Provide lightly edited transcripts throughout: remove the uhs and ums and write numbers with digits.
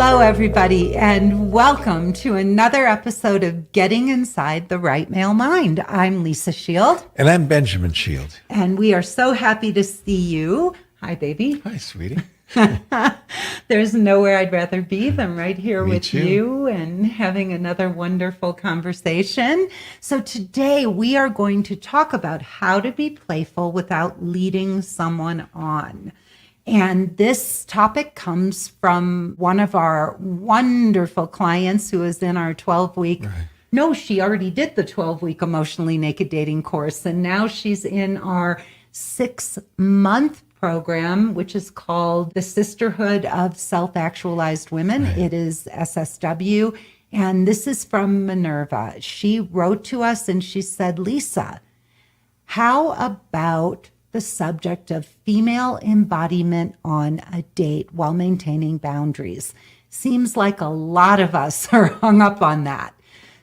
Hello, everybody, and welcome to another episode of Getting Inside the Right Male Mind. I'm Lisa Shield. And I'm Benjamin Shield. And we are so happy to see you. Hi, baby. Hi, sweetie. There's nowhere I'd rather be than right here Me with too. you and having another wonderful conversation. So today we are going to talk about how to be playful without leading someone on. And this topic comes from one of our wonderful clients who is in our 12-week. Right. No, she already did the 12-week Emotionally Naked Dating course. And now she's in our 6-month program, which is called the Sisterhood of Self-Actualized Women. Right. It is SSW. And this is from Minerva. She wrote to us and she said, Lisa, how about the subject of female embodiment on a date while maintaining boundaries? Seems like a lot of us are hung up on that.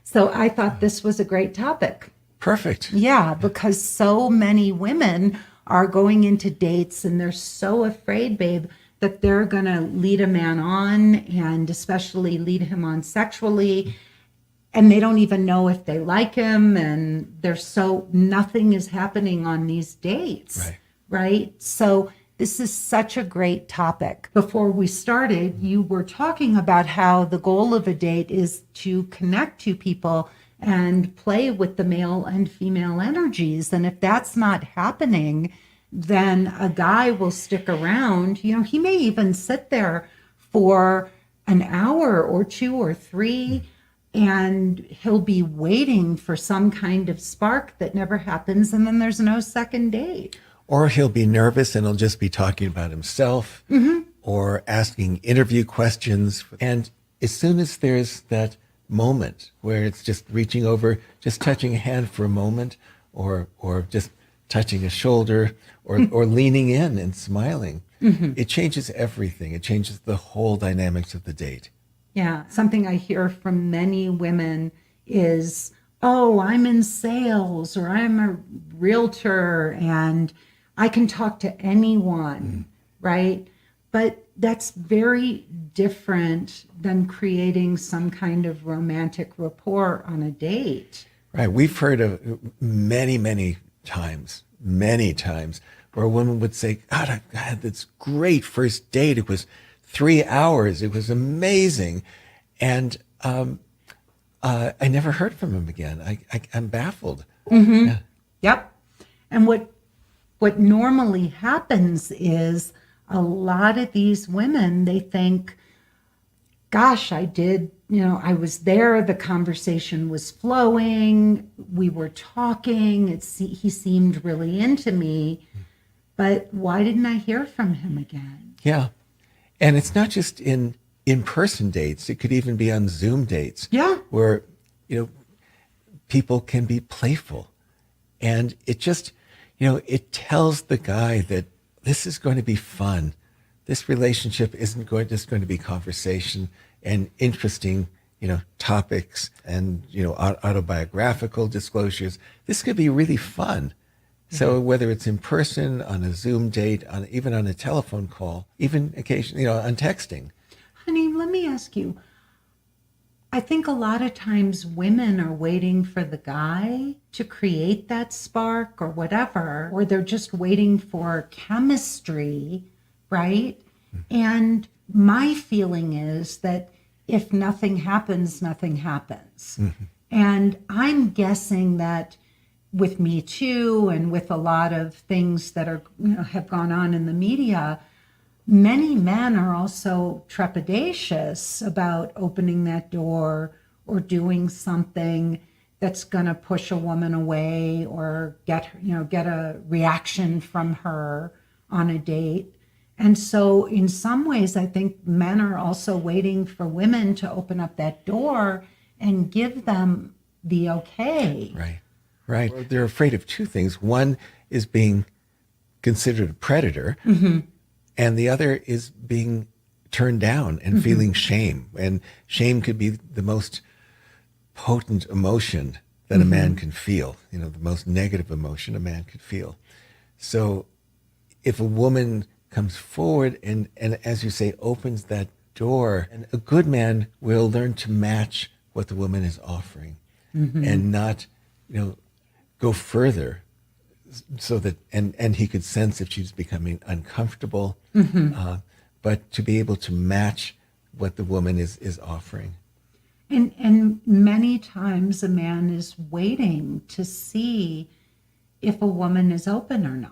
So I thought this was a great topic. Perfect. Yeah, because so many women are going into dates and they're so afraid, babe, that they're going to lead a man on and especially lead him on sexually. And they don't even know if they like him, and nothing is happening on these dates, right? So this is such a great topic. Before we started, you were talking about how the goal of a date is to connect to people and play with the male and female energies. And if that's not happening, then a guy will stick around. You know, he may even sit there for an hour or 2 or 3, and he'll be waiting for some kind of spark that never happens, and then there's no second date. Or he'll be nervous and he'll just be talking about himself or asking interview questions. And as soon as there's that moment where it's just reaching over, just touching a hand for a moment, or just touching a shoulder, or leaning in and smiling, it changes everything. It changes the whole dynamics of the date. Yeah, something I hear from many women is, oh, I'm in sales or I'm a realtor and I can talk to anyone, right? But that's very different than creating some kind of romantic rapport on a date. Right. We've heard of many times, where a woman would say, God, I had this great first date. It was 3 hours. It was amazing. And I never heard from him again. I'm baffled. Yeah. Yep. And what normally happens is a lot of these women, they think, gosh, I was there. The conversation was flowing. We were talking. He seemed really into me. But why didn't I hear from him again? Yeah. And it's not just in-person dates. It could even be on Zoom dates. Yeah. Where, people can be playful. And it just, it tells the guy that this is going to be fun. This relationship isn't just going to be conversation and interesting, topics and, autobiographical disclosures. This could be really fun. So whether it's in person, on a Zoom date, even on a telephone call, even occasionally, on texting. Honey, let me ask you. I think a lot of times women are waiting for the guy to create that spark or whatever, or they're just waiting for chemistry, right? And my feeling is that if nothing happens, nothing happens. And I'm guessing that with Me Too and with a lot of things that are have gone on in the media, many men are also trepidatious about opening that door or doing something that's going to push a woman away or get a reaction from her on a date. And so in some ways, I think men are also waiting for women to open up that door and give them the okay. Right. They're afraid of two things. One is being considered a predator, and the other is being turned down and feeling shame. And shame could be the most potent emotion that a man can feel, the most negative emotion a man could feel. So if a woman comes forward and as you say, opens that door. And a good man will learn to match what the woman is offering and not, go further so that, and he could sense if she's becoming uncomfortable, but to be able to match what the woman is offering. And many times a man is waiting to see if a woman is open or not.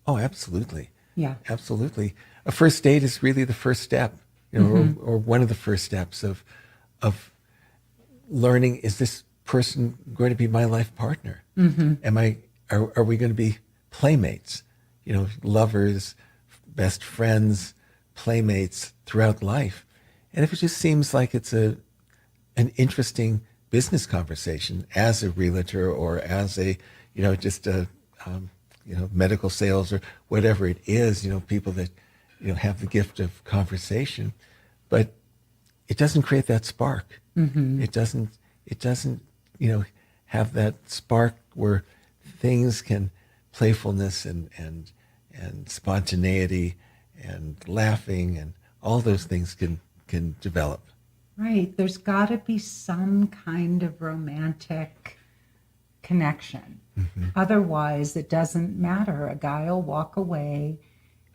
Oh, absolutely. Yeah. Absolutely. A first date is really the first step, or one of the first steps of learning, is this person going to be my life partner? Are we going to be playmates, lovers, best friends, playmates throughout life? And if it just seems like it's an interesting business conversation as a realtor or as a, just a, medical sales or whatever it is, people that, have the gift of conversation, but it doesn't create that spark. It doesn't, have that spark where things can, playfulness and spontaneity and laughing and all those things can develop. Right. There's got to be some kind of romantic connection. Otherwise, it doesn't matter. A guy will walk away,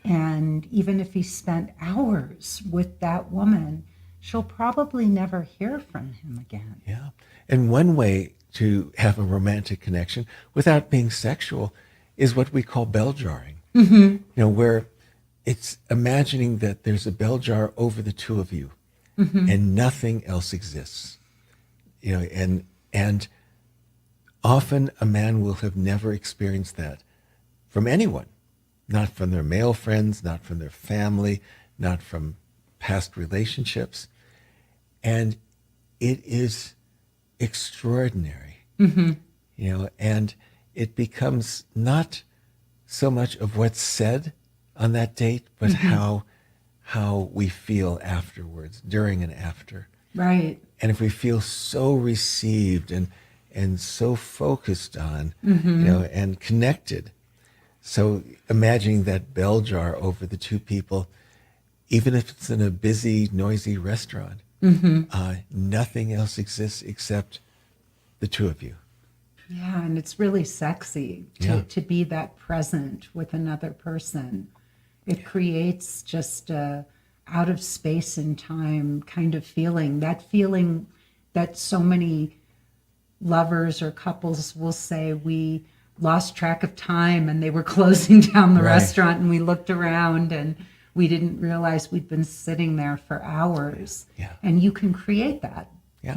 and even if he spent hours with that woman, she'll probably never hear from him again. Yeah. And one way to have a romantic connection without being sexual is what we call bell jarring. Where it's imagining that there's a bell jar over the two of you and nothing else exists. And often a man will have never experienced that from anyone, not from their male friends, not from their family, not from past relationships. And it is extraordinary, and it becomes not so much of what's said on that date, but how we feel afterwards, during and after. Right. And if we feel so received and so focused on, and connected. So imagining that bell jar over the two people, even if it's in a busy, noisy restaurant, nothing else exists except the two of you. Yeah, and it's really sexy to be that present with another person. It creates just a out of space and time kind of feeling that so many lovers or couples will say we lost track of time and they were closing down the restaurant and we looked around and we didn't realize we'd been sitting there for hours. Yeah. And you can create that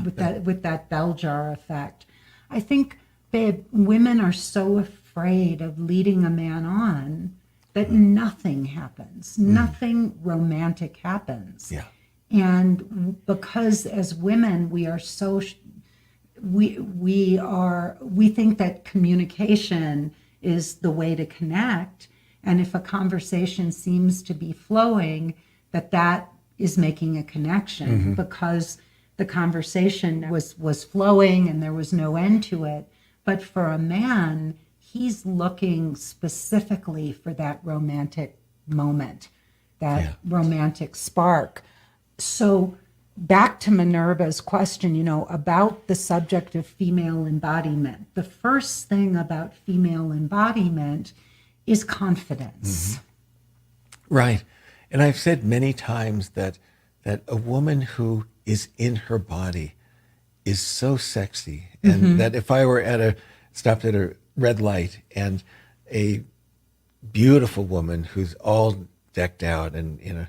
with that bell jar effect. I think, babe, women are so afraid of leading a man on that nothing happens. Nothing romantic happens. Yeah. And because as women, we are so we think that communication is the way to connect, and if a conversation seems to be flowing, that is making a connection because the conversation was flowing and there was no end to it. But for a man, he's looking specifically for that romantic moment, that romantic spark. So back to Minerva's question, about the subject of female embodiment. The first thing about female embodiment is confidence. Right. And I've said many times that a woman who is in her body is so sexy. And that if I were stopped at a red light and a beautiful woman who's all decked out and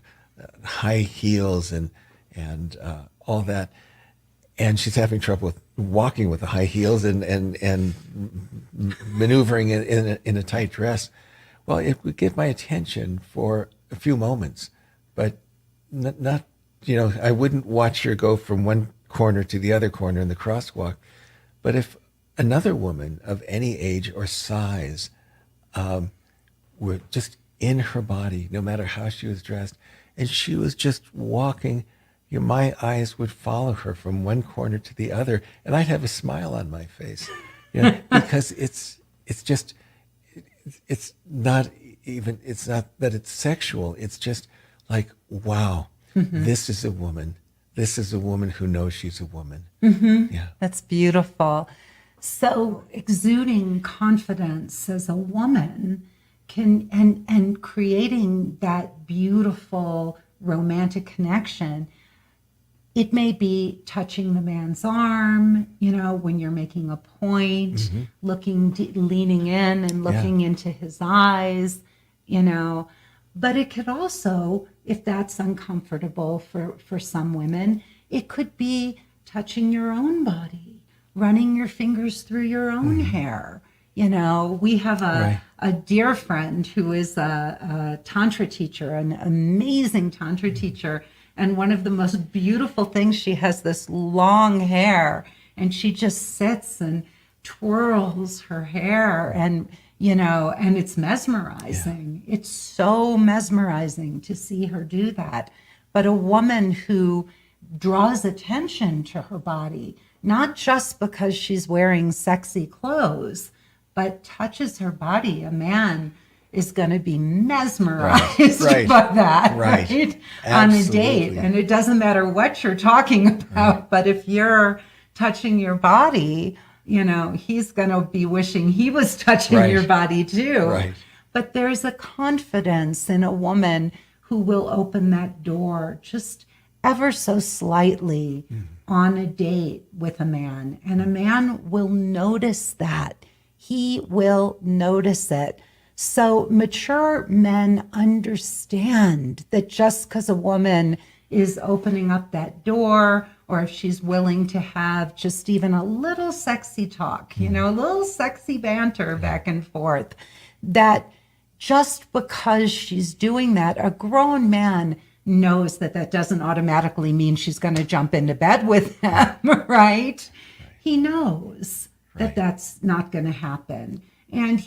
high heels and all that, and she's having trouble with walking with the high heels and maneuvering in a tight dress, well, it would get my attention for a few moments, but not I wouldn't watch her go from one corner to the other corner in the crosswalk. But if another woman of any age or size were just in her body, no matter how she was dressed, and she was just walking, my eyes would follow her from one corner to the other, and I'd have a smile on my face, because it's not that it's sexual. It's just like, wow. this is a woman. This is a woman who knows she's a woman. Yeah. That's beautiful. So exuding confidence as a woman can and creating that beautiful romantic connection. It may be touching the man's arm, when you're making a point, leaning in and looking into his eyes, But it could also, if that's uncomfortable for some women, it could be touching your own body, running your fingers through your own hair. We have a dear friend who is a Tantra teacher, an amazing Tantra teacher. And one of the most beautiful things, she has this long hair and she just sits and twirls her hair and it's mesmerizing. Yeah. It's so mesmerizing to see her do that. But a woman who draws attention to her body, not just because she's wearing sexy clothes, but touches her body, a man is going to be mesmerized by that, right? On a date. And it doesn't matter what you're talking about, but if you're touching your body, he's going to be wishing he was touching your body too. Right. But there's a confidence in a woman who will open that door just ever so slightly on a date with a man. And a man will notice that. He will notice it. So mature men understand that just because a woman is opening up that door, or if she's willing to have just even a little sexy talk, a little sexy banter back and forth, that just because she's doing that, a grown man knows that doesn't automatically mean she's going to jump into bed with him, right? He knows that that's not going to happen. And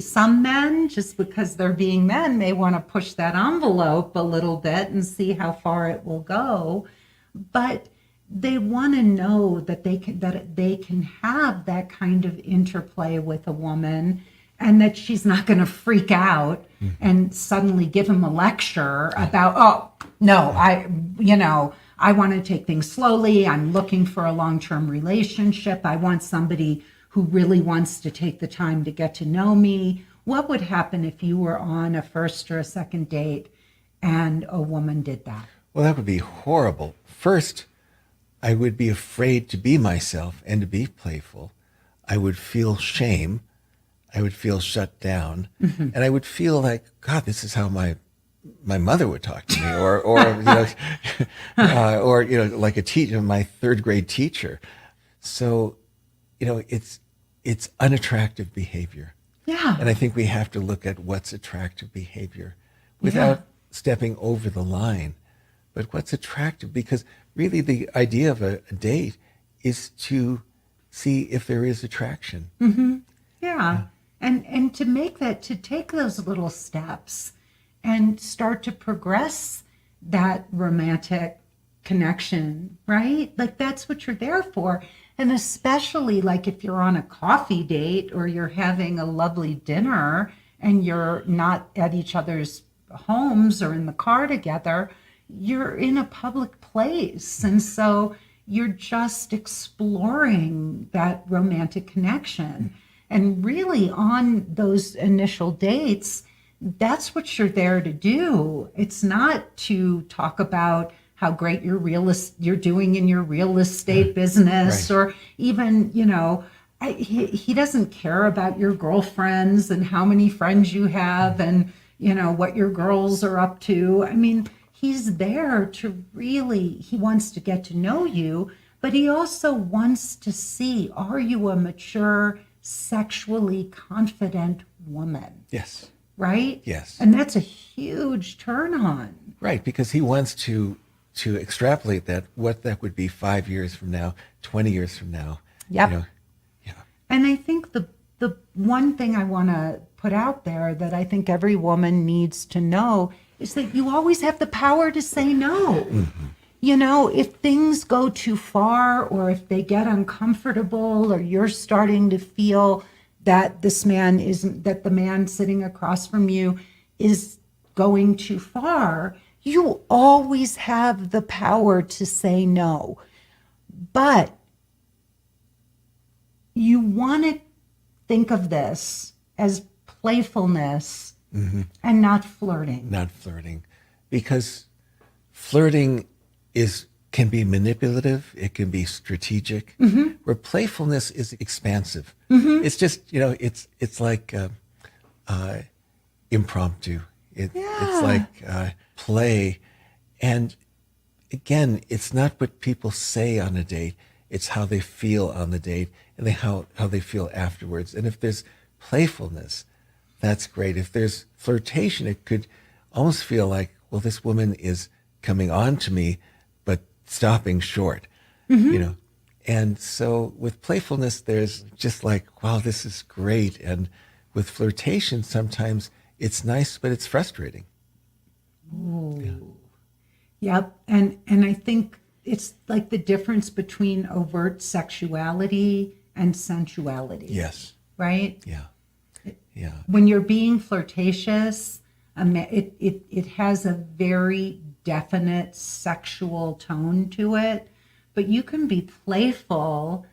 some men, just because they're being men, may want to push that envelope a little bit and see how far it will go. But they want to know that they can have that kind of interplay with a woman, and that she's not going to freak out and suddenly give him a lecture about, I want to take things slowly. I'm looking for a long-term relationship. I want somebody who really wants to take the time to get to know me. What would happen if you were on a first or a second date and a woman did that? Well, that would be horrible. First, I would be afraid to be myself and to be playful. I would feel shame. I would feel shut down. And I would feel like, God, this is how my mother would talk to me, or like a teacher, my third grade teacher. So, it's unattractive behavior. Yeah. And I think we have to look at what's attractive behavior without stepping over the line. But what's attractive, because really the idea of a date is to see if there is attraction. Yeah. And to take those little steps and start to progress that romantic connection, right? Like that's what you're there for. And especially like if you're on a coffee date or you're having a lovely dinner and you're not at each other's homes or in the car together, you're in a public place. And so you're just exploring that romantic connection. And really on those initial dates, that's what you're there to do. It's not to talk about how great you're doing in your real estate business, or even, he doesn't care about your girlfriends and how many friends you have and, what your girls are up to. I mean, he's there to he wants to get to know you, but he also wants to see, are you a mature, sexually confident woman? Yes. Right? Yes. And that's a huge turn on. Right, because he wants to extrapolate what that would be 5 years from now, 20 years from now. Yep. And I think the one thing I want to put out there that I think every woman needs to know is that you always have the power to say no. If things go too far, or if they get uncomfortable, or you're starting to feel that the man sitting across from you is going too far, You always have the power to say no. But you want to think of this as playfulness and not flirting. Not flirting. Because flirting can be manipulative, it can be strategic, where playfulness is expansive. It's just, it's like impromptu. It's like play. And again, it's not what people say on a date, it's how they feel on the date and how they feel afterwards. And if there's playfulness, that's great. If there's flirtation, it could almost feel like, well, this woman is coming on to me, but stopping short, And so with playfulness, there's just like, wow, this is great. And with flirtation, sometimes it's nice, but it's frustrating. Ooh. Yep. And I think it's like the difference between overt sexuality and sensuality. Yes. Right? Yeah. Yeah. When you're being flirtatious, it has a very definite sexual tone to it, but you can be playful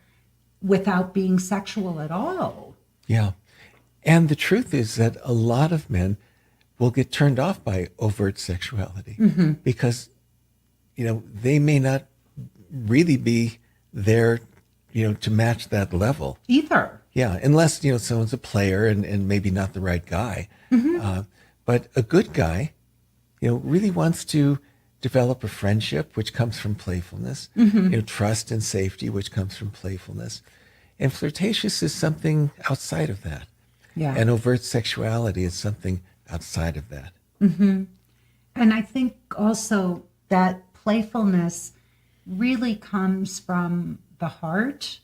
without being sexual at all. Yeah. And the truth is that a lot of men will get turned off by overt sexuality because, they may not really be there, to match that level. Either. Yeah. Unless, someone's a player and maybe not the right guy. But a good guy, really wants to develop a friendship, which comes from playfulness, trust and safety, which comes from playfulness. And flirtatious is something outside of that. Yeah. And overt sexuality is something outside of that. And I think also that playfulness really comes from the heart.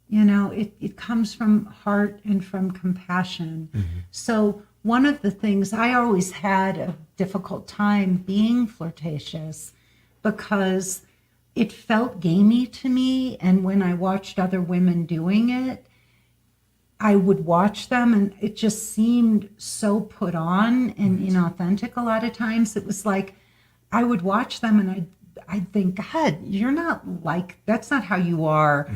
It comes from heart and from compassion. So one of the things, I always had a difficult time being flirtatious because it felt gamey to me. And when I watched other women doing it, I would watch them and it just seemed so put on and inauthentic a lot of times. It was like I would watch them and I'd think, God, you're not like, that's not how you are,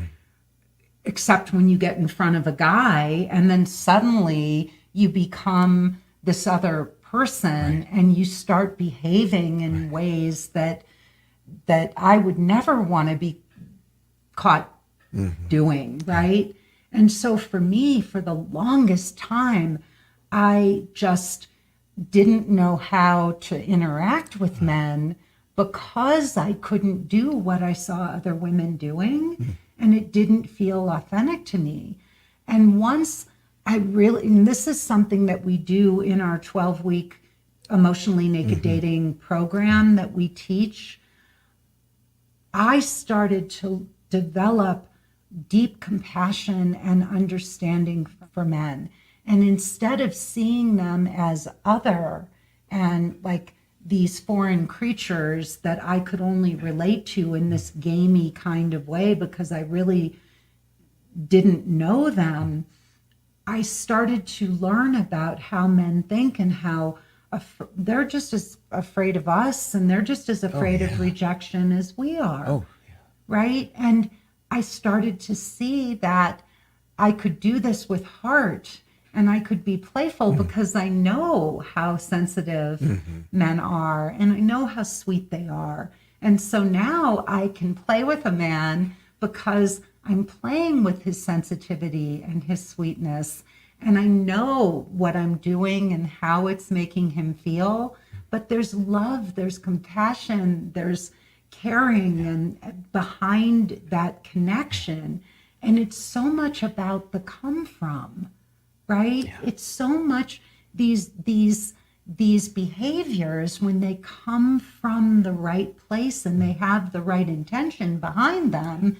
except when you get in front of a guy and then suddenly you become this other person and you start behaving in ways that I would never want to be caught doing, right? And so for me, for the longest time, I just didn't know how to interact with men because I couldn't do what I saw other women doing, and it didn't feel authentic to me. And once and this is something that we do in our 12-week emotionally naked dating program that we teach, I started to develop deep compassion and understanding for men. And instead of seeing them as other and like these foreign creatures that I could only relate to in this gamey kind of way because I really didn't know them, I started to learn about how men think and how they're just as afraid of us and they're just as afraid of rejection as we are. Right? And I started to see that I could do this with heart and I could be playful because I know how sensitive men are and I know how sweet they are. And so now I can play with a man because I'm playing with his sensitivity and his sweetness. And I know what I'm doing and how it's making him feel. But there's love, there's compassion, there's caring and behind that connection. And it's so much about the come from, right? Yeah. It's so much these behaviors when they come from the right place and they have the right intention behind them,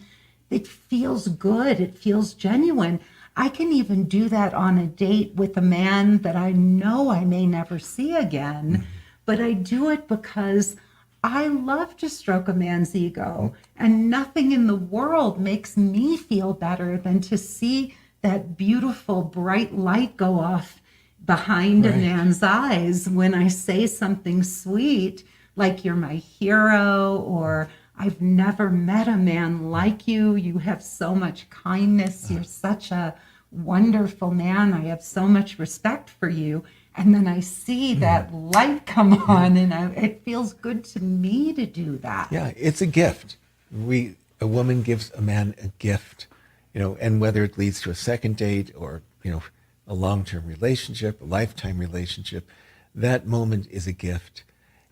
it feels good. It feels genuine. I can even do that on a date with a man that I know I may never see again, but I do it because I love to stroke a man's ego, and nothing in the world makes me feel better than to see that beautiful bright light go off behind a man's eyes when I say something sweet, like you're my hero, or I've never met a man like you. You have so much kindness. You're such a wonderful man. I have so much respect for you. And then I see that light come on, and it feels good to me to do that. Yeah, it's a gift. A woman gives a man a gift, and whether it leads to a second date or, a long-term relationship, a lifetime relationship, that moment is a gift.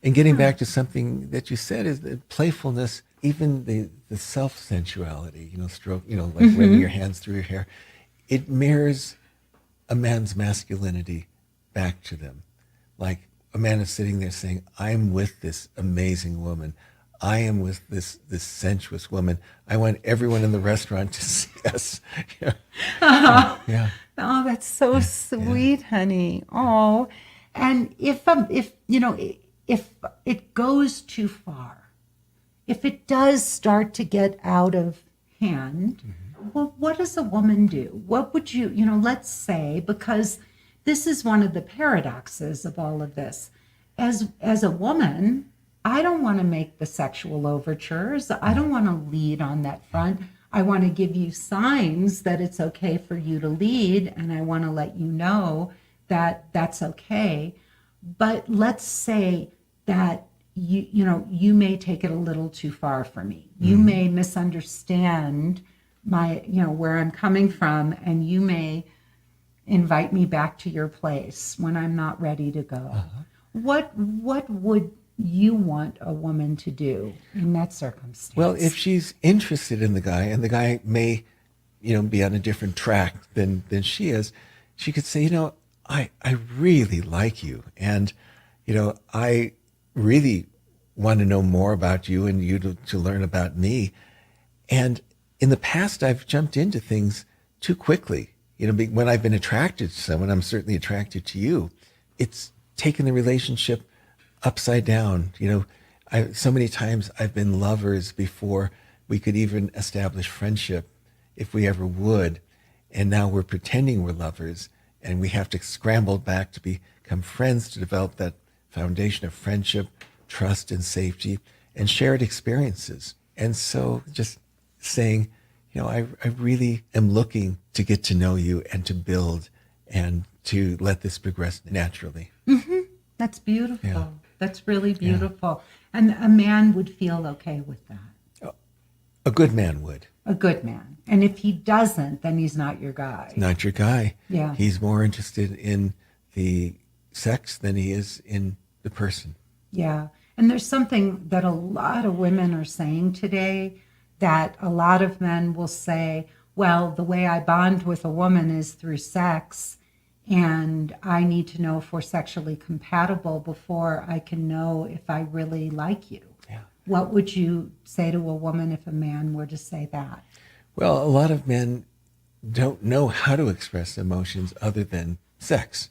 And getting back to something that you said is the playfulness, even the self-sensuality, stroke, like running your hands through your hair, it mirrors a man's masculinity back to them. Like a man is sitting there saying, I'm with this amazing woman. I am with this sensuous woman. I want everyone in the restaurant to see us. Yeah. Oh, that's so sweet, honey. Oh, and if it goes too far, if it does start to get out of hand, well, what does a woman do? What would let's say, because this is one of the paradoxes of all of this. As a woman, I don't want to make the sexual overtures. I don't want to lead on that front. I want to give you signs that it's okay for you to lead, and I want to let you know that that's okay. But let's say that you may take it a little too far for me. You may misunderstand my, where I'm coming from, and you may invite me back to your place when I'm not ready to go. What would you want a woman to do in that circumstance? Well, if she's interested in the guy, and the guy may, be on a different track than she is, she could say, I really like you, and I really want to know more about you, and you to learn about me. And in the past, I've jumped into things too quickly. When I've been attracted to someone, I'm certainly attracted to you. It's taken the relationship upside down. So many times I've been lovers before we could even establish friendship, if we ever would. And now we're pretending we're lovers, and we have to scramble back to become friends, to develop that foundation of friendship, trust, and safety, and shared experiences. And so just saying, I really am looking to get to know you and to build and to let this progress naturally. That's beautiful. Yeah. That's really beautiful. Yeah. And a man would feel okay with that. A good man would. A good man. And if he doesn't, then he's not your guy. Not your guy. Yeah. He's more interested in the sex than he is in the person. Yeah. And there's something that a lot of women are saying today, that a lot of men will say, well, the way I bond with a woman is through sex, and I need to know if we're sexually compatible before I can know if I really like you. Yeah. What would you say to a woman if a man were to say that? Well, a lot of men don't know how to express emotions other than sex.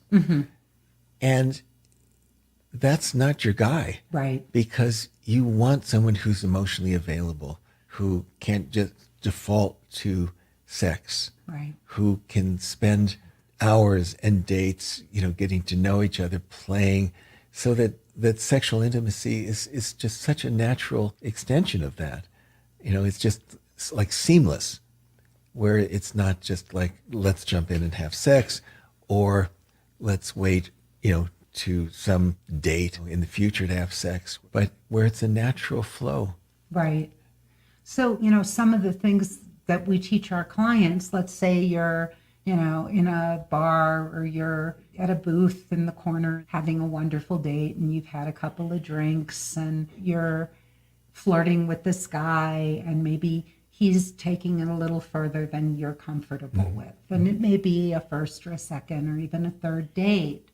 And that's not your guy. Right. Because you want someone who's emotionally available, who can't just default to sex. Right. Who can spend hours and dates, getting to know each other, playing, so that sexual intimacy is just such a natural extension of that. It's just like seamless, where it's not just like, let's jump in and have sex, or let's wait, to some date in the future to have sex, but where it's a natural flow. Right. So, some of the things that we teach our clients, let's say you're, in a bar, or you're at a booth in the corner having a wonderful date, and you've had a couple of drinks, and you're flirting with this guy, and maybe he's taking it a little further than you're comfortable with. And it may be a first or a second or even a third date.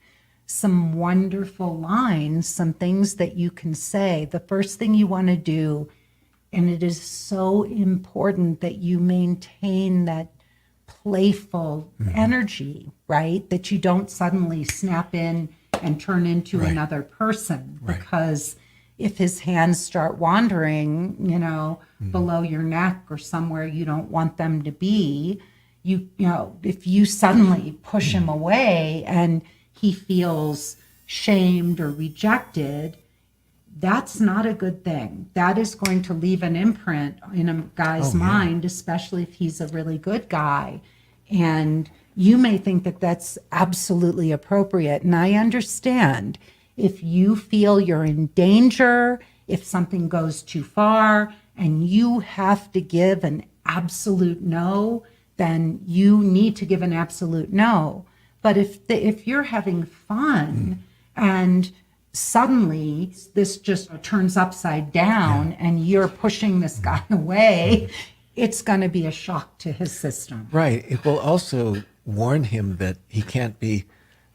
Some wonderful lines, some things that you can say. The first thing you want to do, and it is so important that you maintain that playful energy, right? That you don't suddenly snap in and turn into another person, because if his hands start wandering, below your neck or somewhere you don't want them to be, if you suddenly push him away and he feels shamed or rejected, that's not a good thing. That is going to leave an imprint in a guy's mind, especially if he's a really good guy. And you may think that that's absolutely appropriate. And I understand if you feel you're in danger, if something goes too far, and you have to give an absolute no, then you need to give an absolute no. But if you're having fun and suddenly this just turns upside down and you're pushing this guy away, it's going to be a shock to his system. Right. It will also warn him that he can't be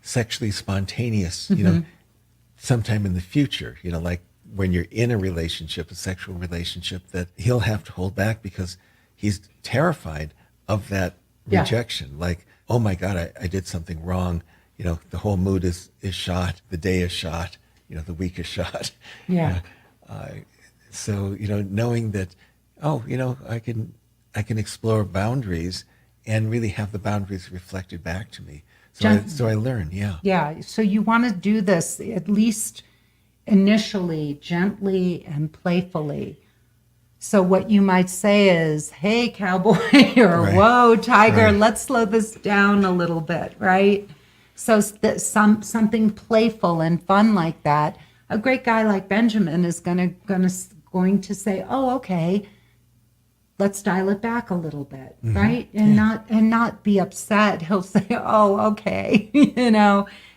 sexually spontaneous, sometime in the future, like when you're in a relationship, a sexual relationship, that he'll have to hold back because he's terrified of that rejection. Like, oh my God, I did something wrong. The whole mood is shot. The day is shot. The week is shot. Yeah. So, knowing that, I can explore boundaries and really have the boundaries reflected back to me. So I learn. Yeah. Yeah. So you want to do this at least initially, gently and playfully. So what you might say is, hey, cowboy, or whoa, tiger, let's slow this down a little bit, right? So something playful and fun like that. A great guy like Benjamin is going to say, oh, okay, let's dial it back a little bit, right? And not be upset. He'll say, oh, okay,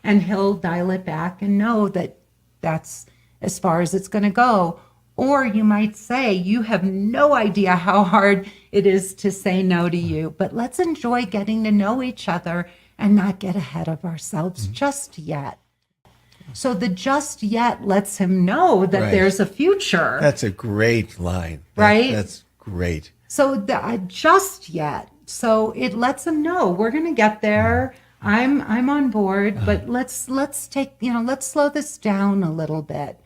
and he'll dial it back and know that that's as far as it's going to go. Or you might say, you have no idea how hard it is to say no to you, but let's enjoy getting to know each other and not get ahead of ourselves just yet. So the just yet lets him know that there's a future. That's a great line. Right? That's great. So just yet. So it lets him know we're going to get there. I'm on board, but let's slow this down a little bit.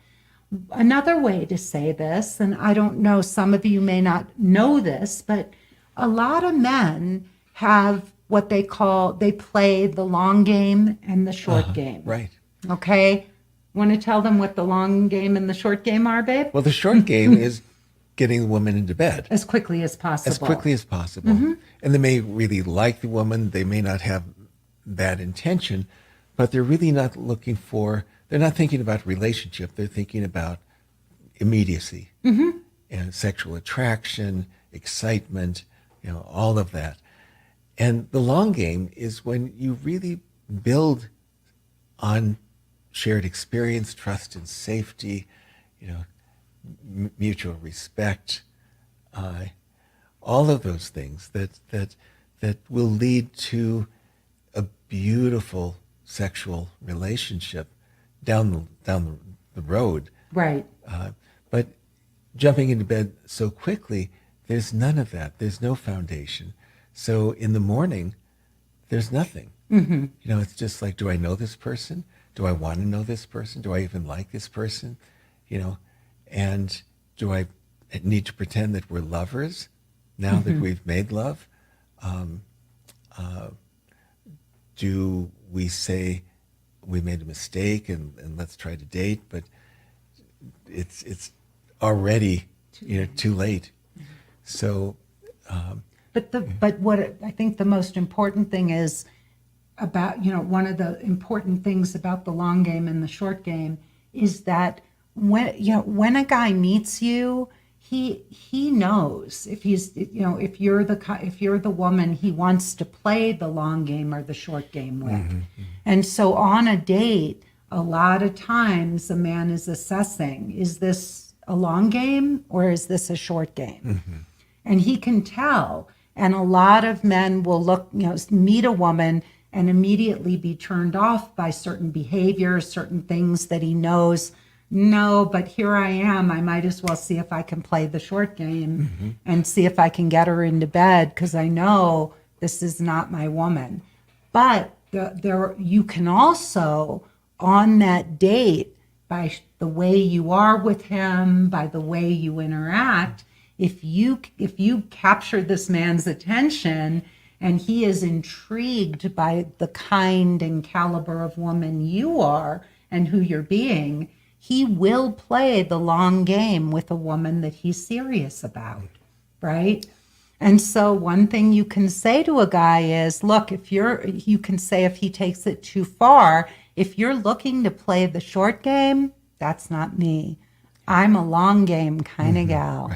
Another way to say this, and I don't know, some of you may not know this, but a lot of men have what they play the long game and the short game. Right. Okay? Want to tell them what the long game and the short game are, babe? Well, the short game is getting the woman into bed. As quickly as possible. As quickly as possible. And they may really like the woman. They may not have bad intention, but they're really not they're not thinking about relationship. They're thinking about immediacy and sexual attraction, excitement, all of that. And the long game is when you really build on shared experience, trust and safety, mutual respect, all of those things that will lead to a beautiful sexual relationship down the road. Right. But jumping into bed so quickly, there's none of that. There's no foundation. So in the morning, there's nothing. It's just like, do I know this person? Do I want to know this person? Do I even like this person? And do I need to pretend that we're lovers now that we've made love? Do we say we made a mistake and let's try to date? But it's already too late. So. But what I think the most important thing is about, one of the important things about the long game and the short game is that when a guy meets you, he knows if if you're the woman he wants to play the long game or the short game with. And so on a date, a lot of times a man is assessing, is this a long game or is this a short game? And he can tell. And a lot of men will meet a woman and immediately be turned off by certain behaviors, certain things that he knows. No, but here I am. I might as well see if I can play the short game and see if I can get her into bed because I know this is not my woman. But you can also, on that date, by the way you are with him, by the way you interact, if you capture this man's attention and he is intrigued by the kind and caliber of woman you are and who you're being, he will play the long game with a woman that he's serious about, right? And so one thing you can say to a guy is, look, you can say if he takes it too far, if you're looking to play the short game, that's not me. I'm a long game kind of gal,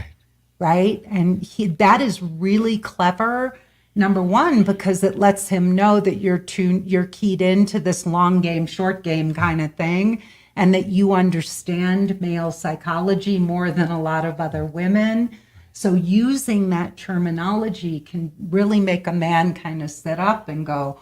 right? And that is really clever. Number one, because it lets him know that you're keyed into this long game, short game kind of thing, and that you understand male psychology more than a lot of other women. So using that terminology can really make a man kind of sit up and go,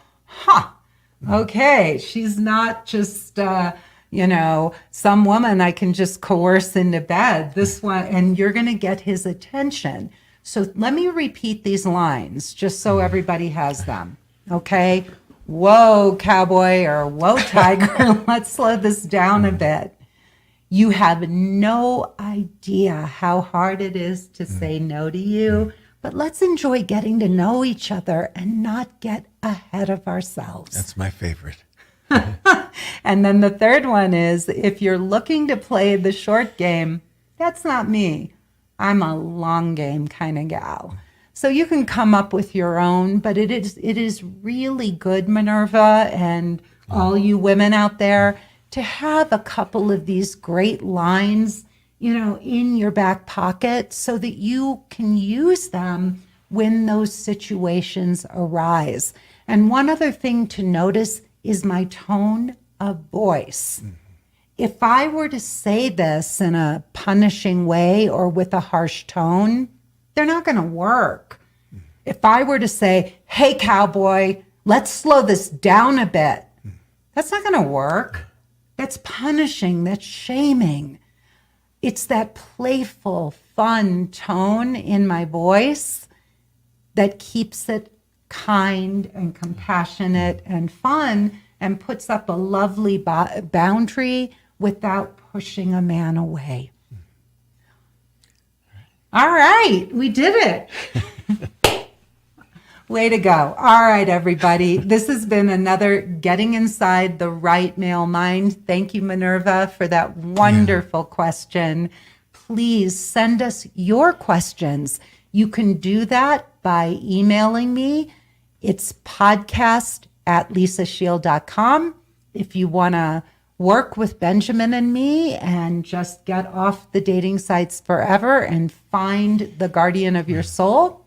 okay, she's not just, some woman I can just coerce into bed. This one, and you're going to get his attention. So let me repeat these lines just so everybody has them. Okay. Whoa, cowboy, or whoa, tiger. Let's slow this down a bit. You have no idea how hard it is to say no to you, but let's enjoy getting to know each other and not get ahead of ourselves. That's my favorite. And then the third one is, if you're looking to play the short game, that's not me. I'm a long game kind of gal. So you can come up with your own, but it is really good, Minerva, and all you women out there, to have a couple of these great lines, in your back pocket so that you can use them when those situations arise. And one other thing to notice is my tone of voice. If I were to say this in a punishing way or with a harsh tone, they're not going to work. If I were to say, hey, cowboy, let's slow this down a bit, that's not going to work. That's punishing, that's shaming. It's that playful, fun tone in my voice that keeps it kind and compassionate and fun and puts up a lovely boundary without pushing a man away. All right, we did it. Way to go. All right, everybody. This has been another Getting Inside the Right Male Mind. Thank you, Minerva, for that wonderful question. Please send us your questions. You can do that by emailing me. It's podcast@lisashield.com. If you want to work with Benjamin and me and just get off the dating sites forever and find the guardian of your soul,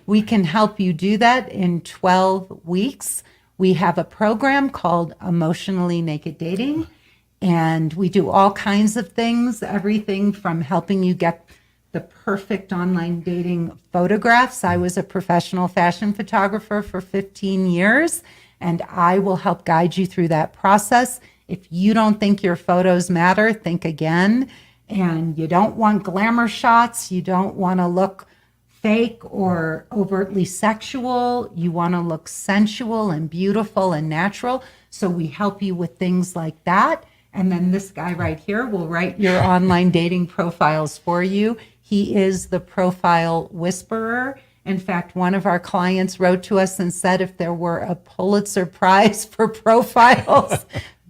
we can help you do that in 12 weeks. We have a program called Emotionally Naked Dating, and we do all kinds of things, everything from helping you get the perfect online dating photographs. I was a professional fashion photographer for 15 years, and I will help guide you through that process. If you don't think your photos matter, think again. And you don't want glamour shots. You don't want to look fake or overtly sexual. You want to look sensual and beautiful and natural. So we help you with things like that. And then this guy right here will write your online dating profiles for you. He is the profile whisperer. In fact, one of our clients wrote to us and said if there were a Pulitzer Prize for profiles,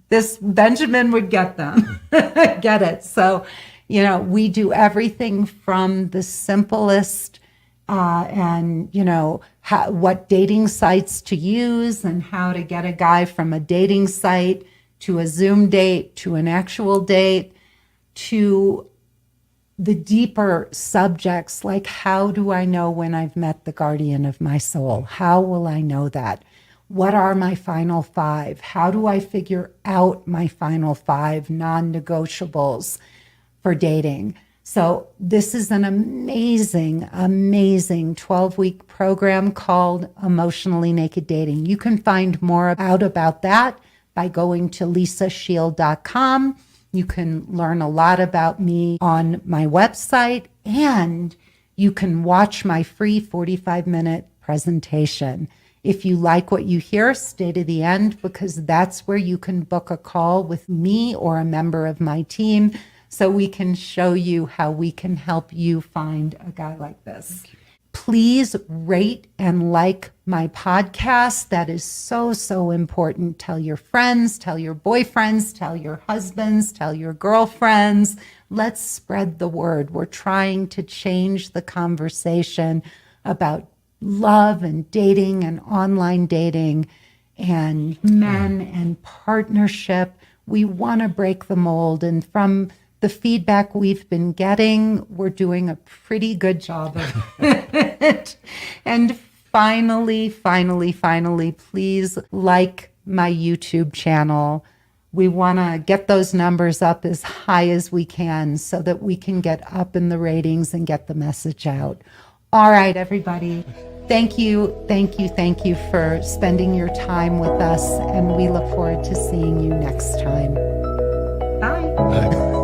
this Benjamin would get them. Get it? So, we do everything from the simplest what dating sites to use and how to get a guy from a dating site to a Zoom date to an actual date to the deeper subjects like, how do I know when I've met the guardian of my soul? How will I know that? What are my final 5? How do I figure out my final 5 non-negotiables for dating? So this is an amazing, amazing 12-week program called Emotionally Naked Dating. You can find more out about that by going to lisashield.com. You can learn a lot about me on my website, and you can watch my free 45-minute presentation. If you like what you hear, stay to the end, because that's where you can book a call with me or a member of my team so we can show you how we can help you find a guy like this. Please rate and like my podcast. That is so, so important. Tell your friends, tell your boyfriends, tell your husbands, tell your girlfriends. Let's spread the word. We're trying to change the conversation about love and dating and online dating and men and partnership. We want to break the mold. And from the feedback we've been getting, we're doing a pretty good job of it. And finally, please like my YouTube channel. We want to get those numbers up as high as we can so that we can get up in the ratings and get the message out. All right, everybody. Thank you for spending your time with us, and we look forward to seeing you next time. Bye. Bye.